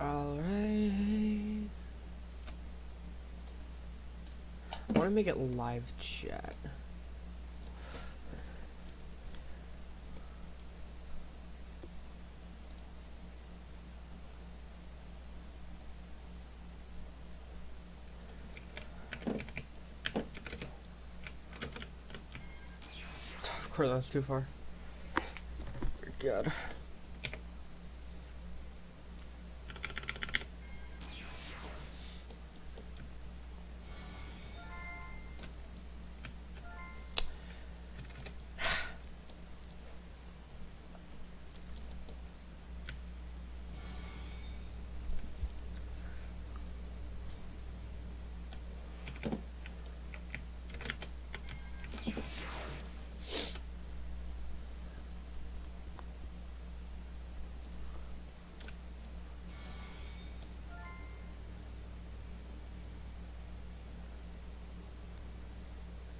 Alright. I want to make it live chat. Of course, that's too far. God.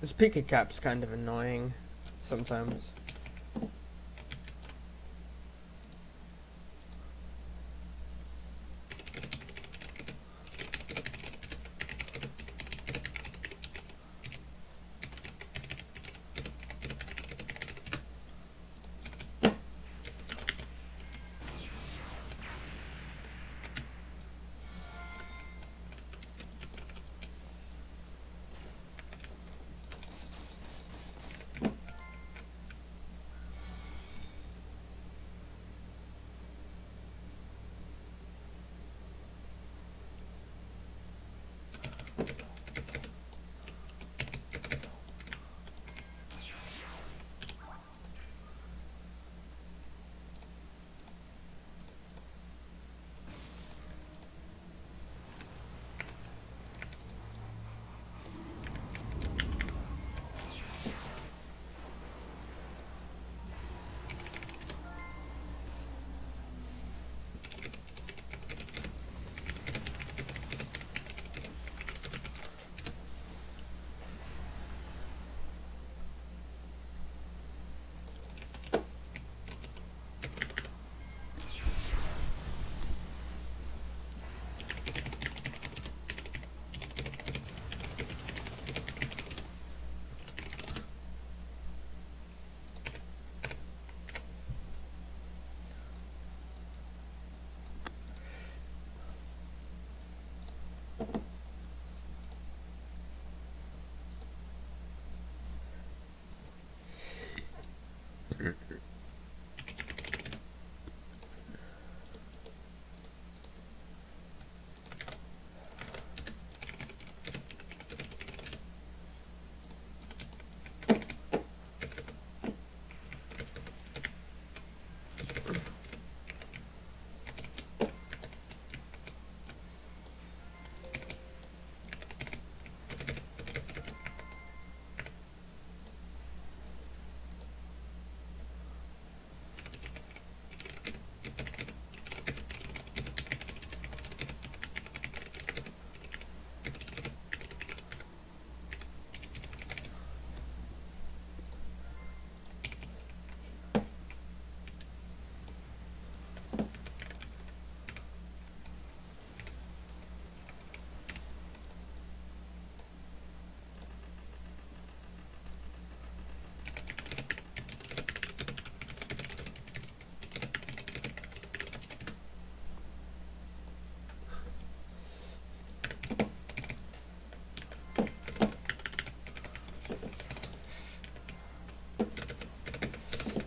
This Pika cap's kind of annoying sometimes.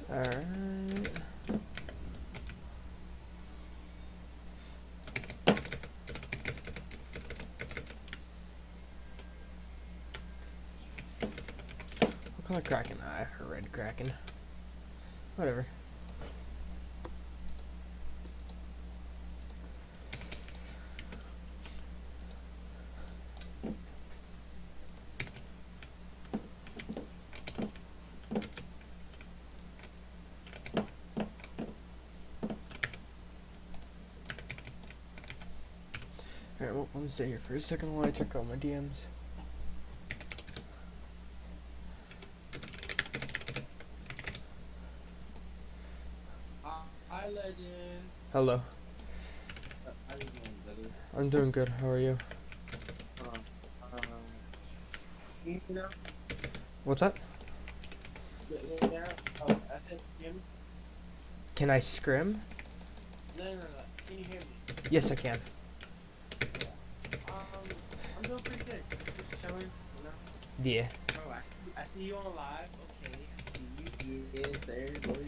Alright. What color Kraken? I have a red Kraken. Whatever. Alright, well, let me stay here for a second while I check out my DMs. Hi, Legend. Hello. How you doing? I'm doing good. How are you? Um, um, you know, What's up? yeah. Oh, I said, hear me? Can I scrim? No, no, no, no. Can you hear me? Yes, I can. Yeah. I'm doing pretty good. Just chilling, you know. Yeah. Bro, I see you on live. Okay, I see you. Yes, sir, boy.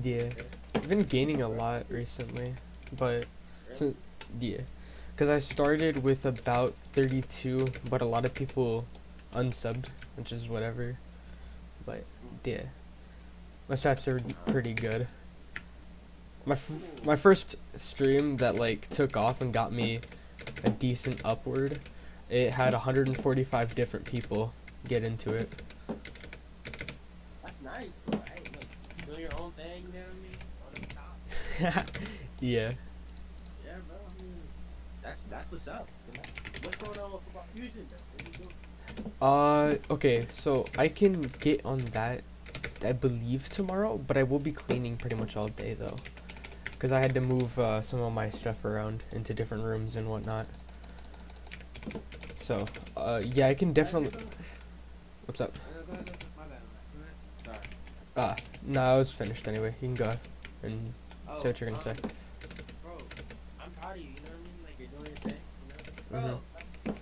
Yeah. Yeah. I've been gaining a Bro, lot recently, but so really? yeah, because I started with about 32, but a lot of people unsubbed, which is whatever. But yeah, my stats are Uh, pretty good. My Ooh. first stream that like took off and got me a decent upward, it had 145 different people get into it. That's nice, bro. Hey, look, you doing your own thing, you know what I mean? On the top. Yeah. Yeah, bro. I mean, that's what's up, you know? What's going on with Football Fusion, though? What are you doing? Okay, so I can get on that, I believe, tomorrow, but I will be cleaning pretty much all day, though. Because I had to move some of my stuff around into different rooms and whatnot. So, yeah, I can You're definitely. doing. What's up? Go ahead, go ahead. My bad, my bad. Go ahead. Sorry. Ah, nah, I was finished anyway. You can go and say Oh, what you're gonna say. bro, I'm proud of you. You know what I mean? Like you're doing your thing. You know, Mm-hmm. bro. Like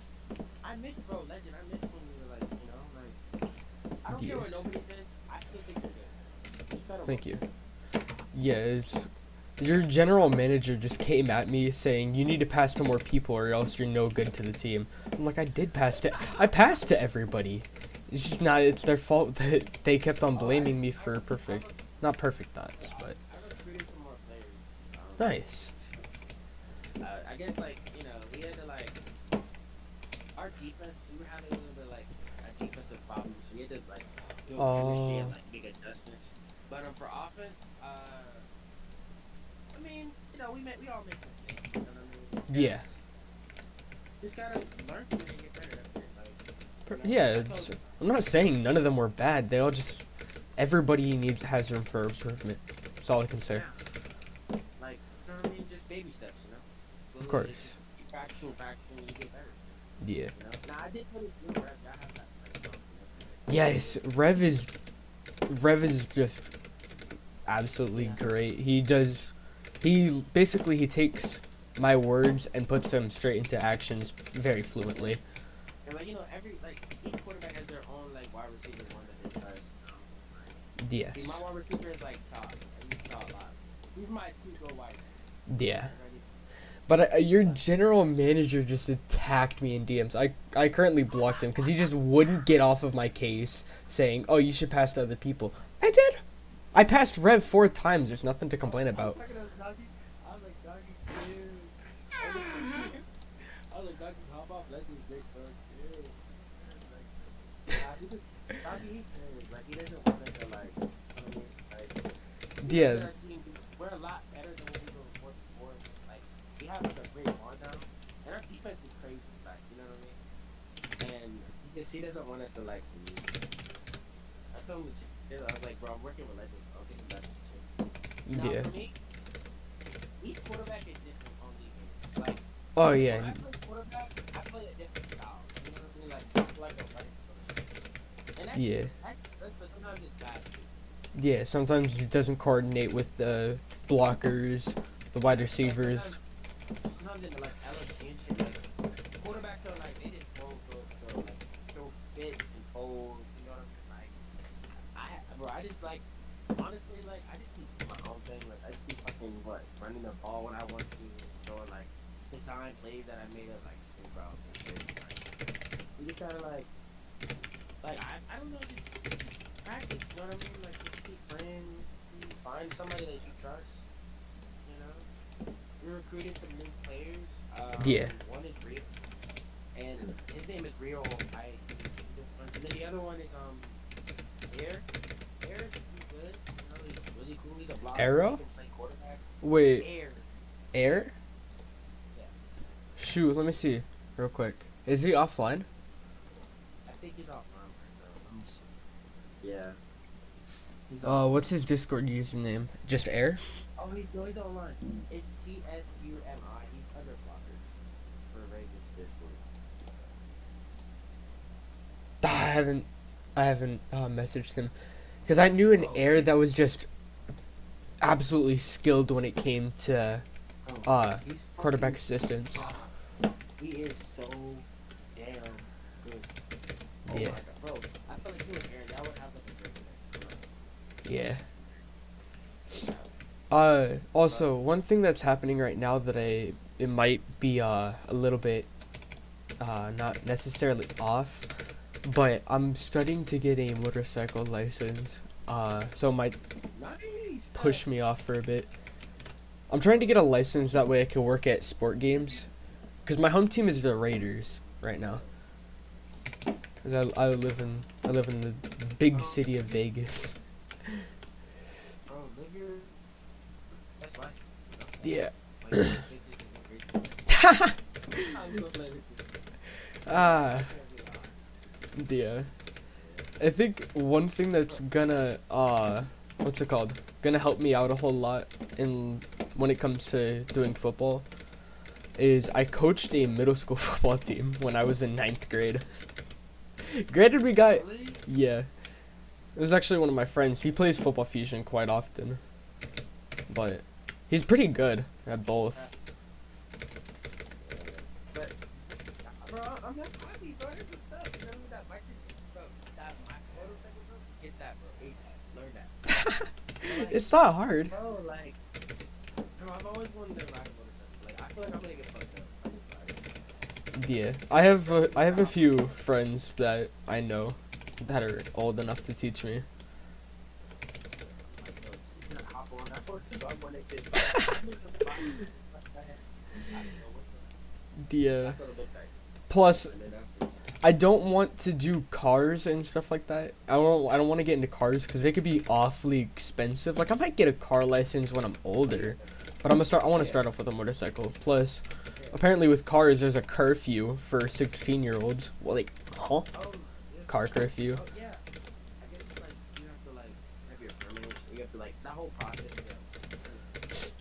I miss, bro, legend. I miss when you were like, you know, like I don't care Yeah, what nobody says. I still think you're good. You just gotta work. thank you. Yeah, your general manager just came at me saying you need to pass to more people or else you're no good to the team. I'm like, I passed to everybody. It's just not, it's their fault that they kept on Oh, blaming me for perfect, not perfect yeah, thoughts, but I recruited some more players. nice. I guess like you know we had to like our defense. We were having a little bit like a defensive problem, so we had to like build chemistry and Oh, like make adjustments. But for offense, I mean, you know, we all make mistakes. You know what I mean? yeah. Just gotta learn from it and get better. That's it. Like, you know, Yeah, I told I'm not saying none of them were bad. They all just, everybody has room for improvement. That's all I can say. yeah, like you know what I mean. Just baby steps. You know, Of slowly just course. keep practicing, and you get better. Yeah. You know. Now I did put it through rep. I have that like Yes, Rev is just absolutely yeah, great. He basically he takes my words and puts them straight into actions very fluently. and like you know, every like each quarterback has their own like wide receiver one that they trust. You know, like see, my Yes. wide receiver is like Shaw. I use Shaw a lot. He's my two go wide receiver. Yeah. Whenever I need But your to, general manager just attacked me in DMs. I currently blocked him because he just wouldn't get off of my case saying, "Oh, you should pass to other people." I did. I passed Rev 4 times. There's nothing to complain I was about. talking to Doggy. I was like, Doggy, chill. I was like, I was like, Doggy, hop off. Let's just break, bro. Chill. Like, nah, he just, Doggy, he cares. Like, he doesn't want us to, like, you know what I mean? Like, he knows Yeah. that our team, we're a lot better than what we were before. Like, we have, like, a great ball down. And our defense is crazy fast, you know what I mean? And he doesn't want us to, like, lose. I told him to chill. I was like, bro, I'm working with legends. I'll get him back to chill. Now, Yeah. for me, each quarterback is different on defense. Like Oh when yeah. I play quarterback, I play a different style. You know what I mean? Like I play like a running quarterback, and Yeah. that's good, but sometimes it's bad too. Yeah, sometimes he doesn't coordinate with the blockers, the wide Like receivers. sometimes in like LSU and shit, like quarterbacks are like they just throw fits and folds. You know what I mean? Like I just like honestly like I just keep doing my own thing. Like I just keep fucking running the ball when I want to, throwing like design plays that I made up like swing routes and shit. Like you just gotta like I don't know just practice. You know what I mean? Like just keep praying, find somebody that you trust. You know, we recruited some new players. Yeah. One is Rio, and his name is Rio. And then the other one is Air. Air is good. You know, he's really cool. He's a blocker. He Arrow? can play quarterback. Wait, Air. Air? Yeah. Shoot, let me see, real quick. Is he offline? I think he's offline right now. Let me see. Yeah. He's What's offline. his Discord username? Just Air? Oh, no, he's online. It's TSUMI. He's under blocker for this school? I haven't messaged him because I knew an Oh, air that was just absolutely skilled when it came to he's quarterback fucking. assistance. He is so damn good. Oh my Yeah, god, bro! I feel like you and Aaron, y'all would have like a great yeah. connection. Also, one thing that's happening right now that it might be a little bit not necessarily off, but I'm studying to get a motorcycle license. So it might Nice. push me off for a bit. I'm trying to get a license that way I can work at sport games, cause my home team is the Raiders right now. Cause I live in the big city of Vegas. Bro, live your best life. Yeah. Like, bitches and bitches. I'm so playing with you. Ah, yeah. I think one thing that's gonna what's it called? Gonna help me out a whole lot in when it comes to doing football is I coached a middle school football team when I was in ninth grade. Granted, we got Really? yeah. It was actually one of my friends. He plays Football Fusion quite often, but he's pretty good at both. But, bro, I'm not happy, bro. Here's what's up. You know that Microsoft, bro, that motorcycle, bro? Get that, bro. ASAP. Learn that. Like, It's not hard. bro, like, bro, I've always wanted to ride a motorcycle. Like, I feel like I'm gonna get fucked up. If I just ride it. Yeah, I have a few friends that I know that are old enough to teach me. I'm like, bro, you can hop on that motorcycle. I want to get I don't know what's up. Yeah. That's what it looked like. Plus, And then after, I don't want to do cars and stuff like that. I don't want to get into cars because they could be awfully expensive. Like I might get a car license when I'm older, but I want to start off with a motorcycle. Plus, apparently with cars there's a curfew for 16-year-olds. Well, like, huh? oh, yeah. Car curfew. Oh, yeah. I guess, like, you have to, like, have your permit. You have to, like, that whole process, yeah.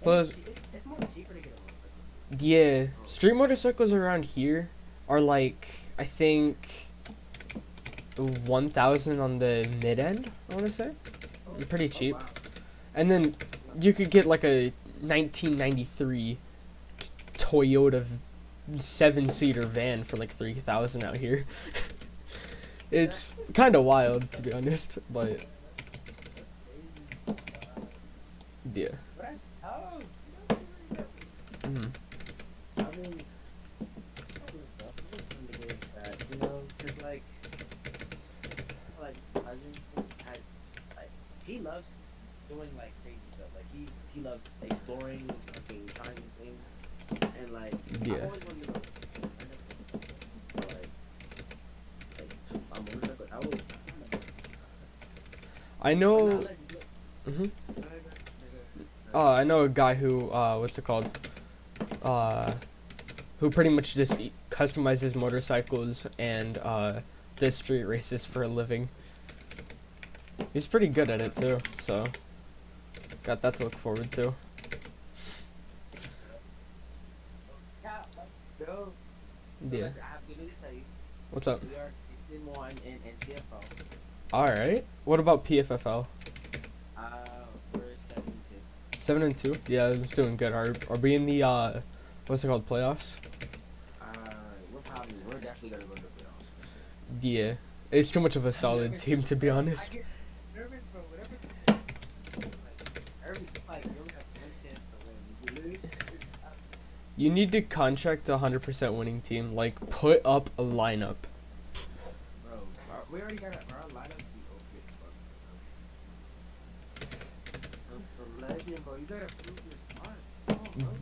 Plus, It's more cheaper to get a motorcycle. yeah, street motorcycles around here are like I think 1,000 on the mid end. I want to say pretty cheap. Wow. And then you could get like a 1993 Toyota 7-seater van for like 3,000 out here. It's kind of wild to be honest, but yeah. That's tough. Mhm. I mean, to get that, you know, because, like cousin has, like, he loves doing, like, crazy stuff. Like, he loves exploring, fucking trying new things, and, like, Yeah. I've always wanted to go, I'm motorcycle, I would, I know. Mhm. I know a guy who what's it called? Who pretty much just customizes motorcycles and does street races for a living. He's pretty good at it too, so got that to look forward to. Yeah, that's dope. Yeah. I have good news to tell you. What's up? We are 6-1 in CFO. All right. What about PFFL? We're 7-2. 7-2. Yeah, it's doing good. Are we in the what's it called, playoffs? We're definitely gonna go to the playoffs. Yeah. It's too much of a solid team to be honest. I get nervous, bro. Whatever. Nervous, like you only have one chance to win. If you lose, You need to contract a 100% winning team. Like, put up a lineup. bro, we already got our lineup to be okay as fuck. For legend, bro, you gotta prove your smart. Come on,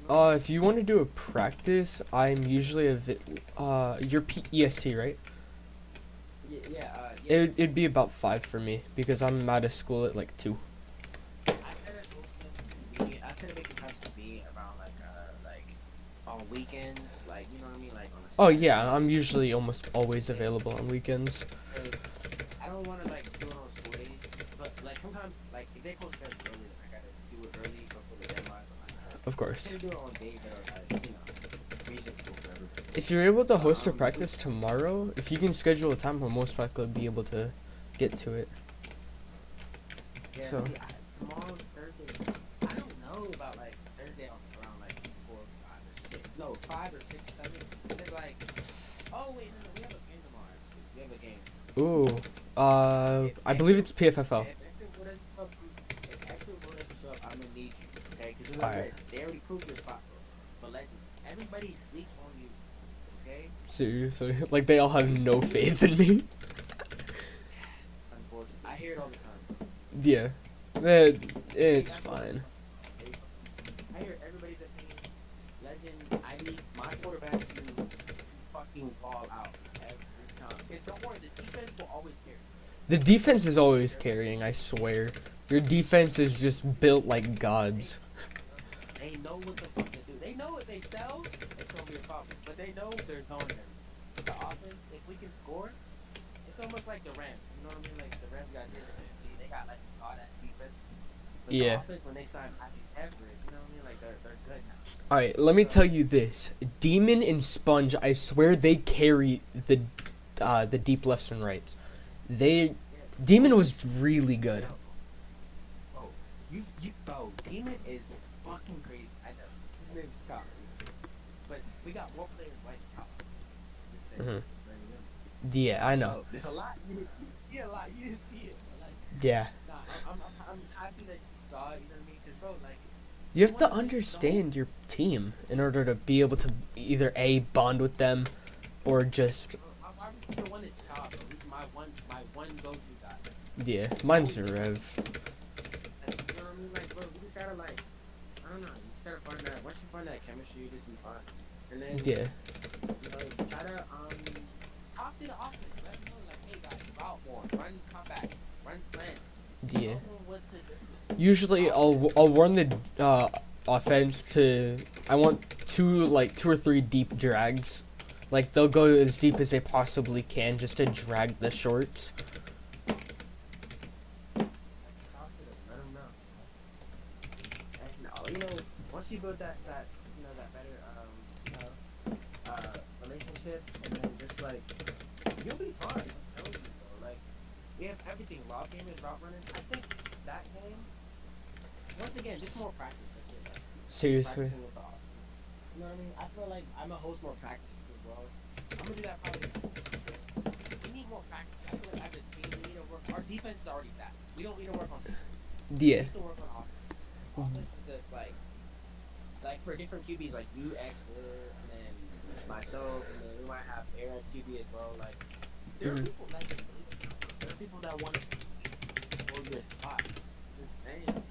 bro. If you want to do a practice, I'm usually you're EST, right? Yeah. It'd be about 5 for me because I'm out of school at like 2. I try to make the time to be around like on weekends, like you know what I mean, like on a Oh Saturday. yeah, I'm usually almost always available on weekends. I don't want to like do it on school days, but like sometimes like if they post tests early, then I gotta do it early before the deadline. But, like, Of I course. can do it on days that are like you know, music school for everybody. If you're able to host a practice tomorrow, if you can schedule a time, we'll most likely be able to get to it. Yeah, So. see, tomorrow's Thursday. I don't know about like Thursday around like 4, 5, or 6. No, 5 or 6, 7. It's like, oh wait, no, we have a game tomorrow. Actually. We have a game. Ooh. I believe it's PFFL. If Extra Will doesn't show up, I'm gonna need you, okay? Because Alright. they already proved your spot, bro. But legend, everybody sleeps on you, okay? Seriously, like they all have no faith in me. Unfortunately, I hear it all the time. Yeah, it's fine. I hear everybody's opinion. Legend, I need my quarterback to fucking ball out every time. Because don't worry, the defense will always carry. The defense is always carrying, I swear. Your defense is just built like gods. They know what the fuck to do. They know if they sell, it's gonna be a problem. But they know there's zone there. But the offense, if we can score, it's almost like the Rams. You know what I mean? Like the Rams got defense. They got like all that defense. But Yeah. the offense, when they sign Happy Everett, you know what I mean? Like they're good now. Alright, let me tell you this. Demon and Sponge, I swear they carry the deep lefts and rights. Demon was really good. Bro, Demon is fucking crazy. I know. His name is Chop. But we got more players like Chop. Yeah, I know. There's a lot. You see a lot. You didn't see it. Like, Yeah. nah, I'm happy that you saw it. You know what I mean? Because bro, like. You have to understand your team in order to be able to either A, bond with them, or just... I'm the one that's Chop. He's my one go-to guy. Yeah, mine's a Rev. You know what I mean? Like, bro, we just gotta like, I don't know. You just gotta find that. Once you find that chemistry, you just be fine. And then, Yeah. you know, try to talk to the offense. Let them know, like, hey guys, route more, run comeback, run slant. Yeah. Tell them what to do. Usually, I'll warn the offense to... I want two or three deep drags. Like, they'll go as deep as they possibly can just to drag the shorts. Talk to them, let them know. And you know, once you build that you know that better relationship, and then just like you'll be fine. I'm telling you, bro. Like we have everything. Log game is route running. I think that game. Once again, just more practice. That's it. Like, Seriously. practicing with the offense. You know what I mean? I feel like I'm gonna host more practices as well. I'm gonna do that probably. We need more practice. I feel like as a team, we need to work. Our defense is already set. We don't need to work on defense. We Yeah. need to work on offense. Offense is just like for different QBs, like you, X, and then myself, and then we might have Aaron QB as well. Like there are people like there are people that want to hold your spot. Just saying.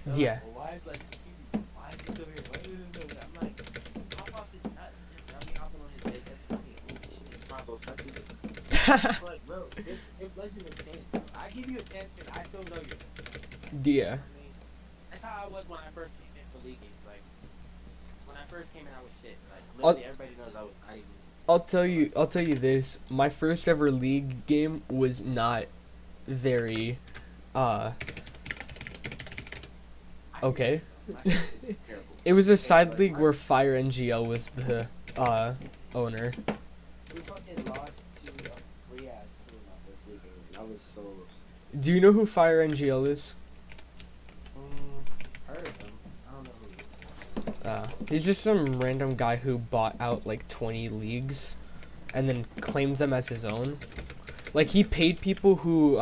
So, Yeah. well, why is like QB? Why is he still here? Why is he still here? I'm like, hop off his nuts. I'll be hopping on his dick every time he moves. Might as well suck his dick. Like, bro, if Legend a chance, I give you a chance because I still know you. Yeah. I mean, that's how I was when I first came in for league games. Like, when I first came in, I was shit. Like, literally, everybody knows I was not even. I'll tell you this. My first ever league game was not very, okay. It was a side league where Fire NGL was the, owner. We fucking lost to a free ass team my first league game, and I was so upset. Do you know who Fire NGL is? Heard of him. I don't know who he is. He's just some random guy who bought out like 20 leagues and then claimed them as his own. Like he paid people who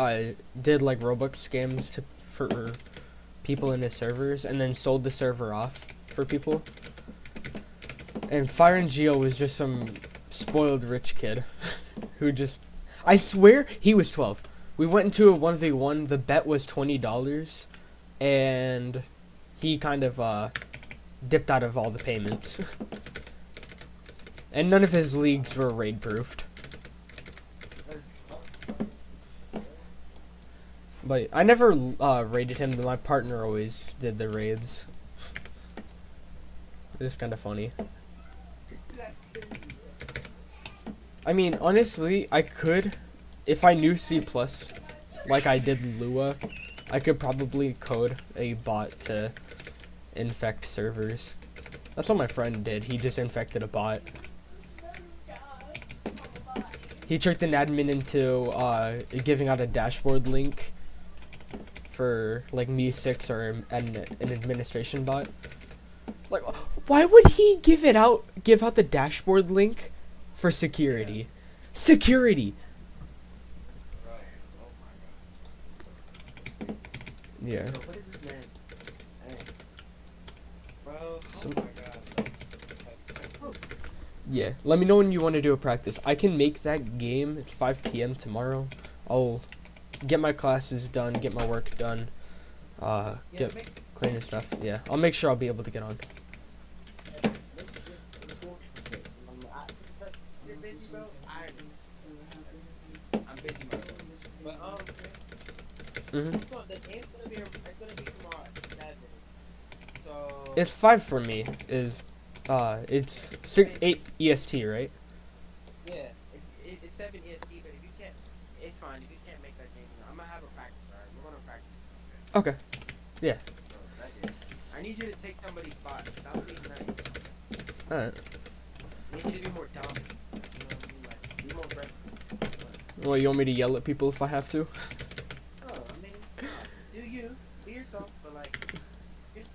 did like Robux scams for people in his servers and then sold the server off for people. And Fire and Geo was just some spoiled rich kid who just, I swear he was 12. We went into a 1v1, the bet was $20 and he kind of dipped out of all the payments. And none of his leagues were raid proofed. But I never raided him, my partner always did the raids. It's kind of funny. I mean, honestly, I could, if I knew C++, like I did Lua, I could probably code a bot to infect servers. That's what my friend did, he just infected a bot. He tricked an admin into giving out a dashboard link for like Me 6 or an administration bot. Like, why would he give out the dashboard link for security? Security. Bro, oh my god. Yeah. Bro, what is this man? Hey. Bro, oh Some- my god. Yeah. Let me know when you want to do a practice. I can make that game. It's 5 p.m. tomorrow. I'll get my classes done, get my work done, get cleaning stuff. Yeah. I'll make sure I'll be able to get on. I'm busy, bro. But Mhm. the game's gonna be tomorrow at 7. So It's 5 for me. It's 8 EST, right? yeah, it's 7 EST. But if you can't, it's fine. If you can't make that game, I'm gonna have a practice. Alright, we're gonna practice. Okay. Yeah. So that's it. I need you to take somebody's spot. Stop being nice. All right. I need you to be more dominant. You know what I mean? Like, be more aggressive. Well, you want me to yell at people if I have to? Oh, I mean, do you, be yourself, but like, just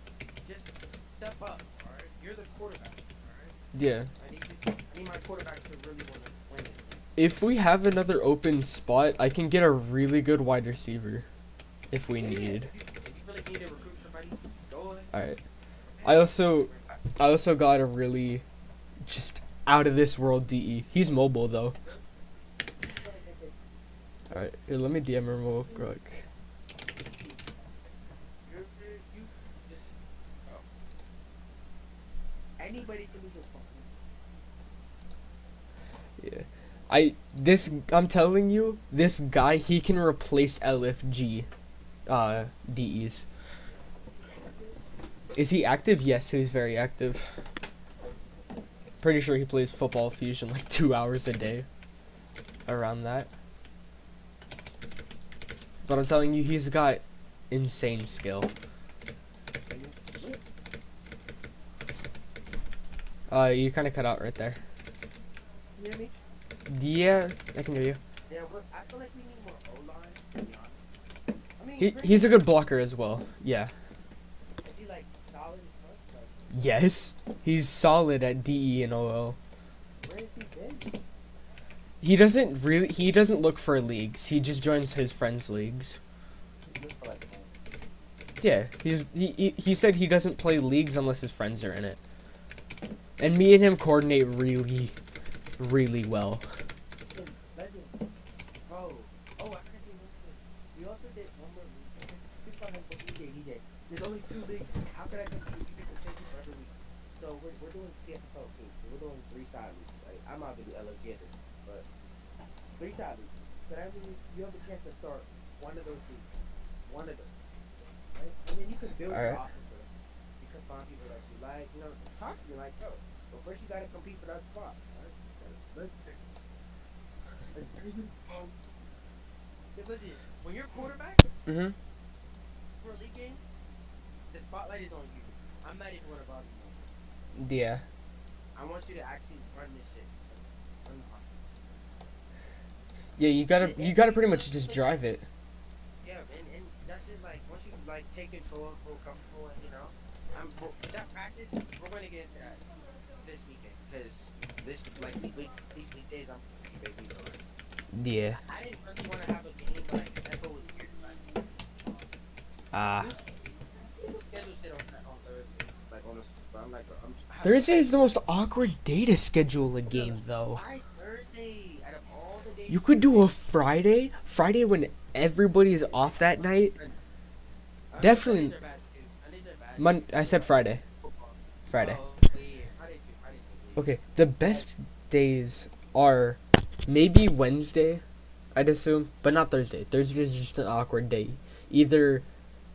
step up, alright? You're the quarterback, alright? Yeah. I need my quarterback to really want to win this game. If we have another open spot, I can get a really good wide receiver. If we Yeah, need. If you really need to recruit somebody, go ahead. All right. I also got a really just out of this world DE. He's mobile though. All right. Here, let me DM him real quick. You just, oh. Anybody can be your phone. Yeah. I'm telling you, this guy, he can replace LFG DEs. Is he active? Yes, he's very active. Pretty sure he plays Football Fusion like 2 hours a day. Around that. But I'm telling you, he's got insane skill. You kind of cut out right there. You hear me? Yeah, I can hear you. Yeah, I feel like we need more O-line, to be honest. I mean, He's a good blocker as well. Yeah. is he like solid as fuck? Like, Yes. He's solid at DE and OL. where has he been? He doesn't look for leagues. He just joins his friends' leagues. He's good for like, Yeah, he said he doesn't play leagues unless his friends are in it. And me and him coordinate really, really well. legend. Bro. Oh, I can't say one thing. We also did one more league. Just call him EJ. There's only 2 leagues. How could I compete if you get the same people every week? So we're doing CFL too. So we're doing 3-side leagues. Right? I might as well do LFG at this point, but 3-side leagues. So that means you have a chance to start one of those leagues. One of them. Right? And then you can build your Alright. offense. You can find people that you like. You know, talk to me like, yo. But first you gotta compete for that spot. Right? Let's pick. When you're quarterback Mm-hmm. for a league game, the spotlight is on you. I'm not even gonna bother you. Yeah. I want you to actually run this shit. Run the offense. Yeah, you gotta pretty much just drive it. Yeah, and that's just like once you like take control and feel comfortable, and you know, that practice we're gonna get into that this weekend because these weekdays I'm gonna be busy. Yeah. I didn't really want to have a game like Echo was weird. Like, people schedule shit on Thursdays, like on the. But I'm like, Thursday is the most awkward day to schedule a game, though. Why Thursday? Out of all the days, You could do a Friday when everybody's off that night. Definitely. Sundays are bad too. Sundays are bad. I said Friday. Football. Friday. Oh, yeah. Friday too. Okay, the best days are maybe Wednesday, I'd assume, but not Thursday. Thursday is just an awkward day. Either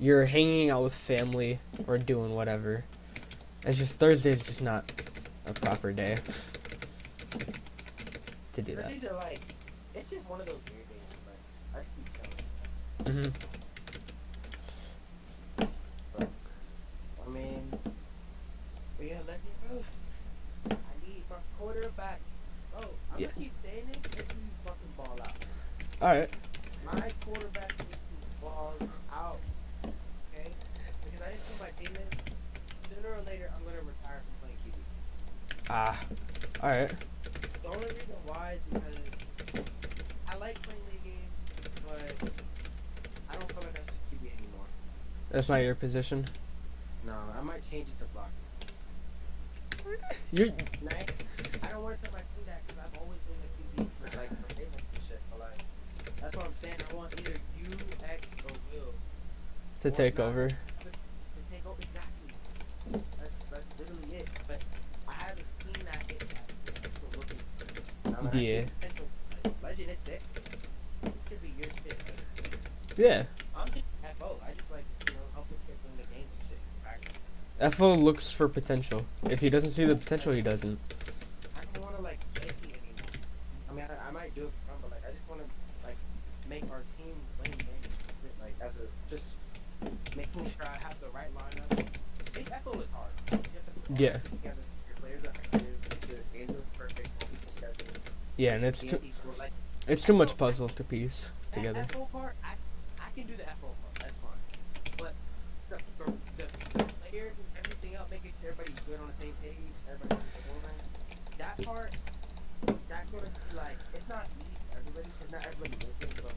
you're hanging out with family or doing whatever. It's just Thursday is just not a proper day to do that. Thursdays are like, it's just one of those weird days. Like, I just keep telling you. Mhm. I mean, yeah, legend, bro. I need my quarterback. Bro, I'm Yes. gonna keep saying this until you fucking All right. My quarterback needs to ball out, okay? Because I just told my teammates, sooner or later, I'm gonna retire from playing QB. Ah. All right. The only reason why is because I like playing league games, but I don't feel like I should QB anymore. That's not your position. No, I might change it to block. You're. And I don't want to tell my team that because I've always been the QB for like for Ravens and shit. But like, that's what I'm saying. I want either you, X, or Will To or take not, over. to take over. Exactly. That's literally it. But I haven't seen that hit yet. I'm still looking for it. And I'm Yeah. potential. Like, legend is sick. This could be your shit. Like, Yeah. I'm just FO. I just like help us get through the games and shit. Practice. FO looks for potential. If he doesn't see the potential, he doesn't. I don't want to like play anymore. I mean, I might do it for fun, but like I just want to like make our team win games. Like as a just making sure I have the right lineup. Echo is hard. You have to put all Yeah. that shit together. Your players are active. The games are perfect. All people's schedules. Yeah, and Like it's too much puzzles to piece that together. FO part, I can do the FO part. That's fine. But the players and everything else, making sure everybody's good on the same page, everybody's on the same line. That part, that's gonna be like it's not easy for everybody because not everybody listens. But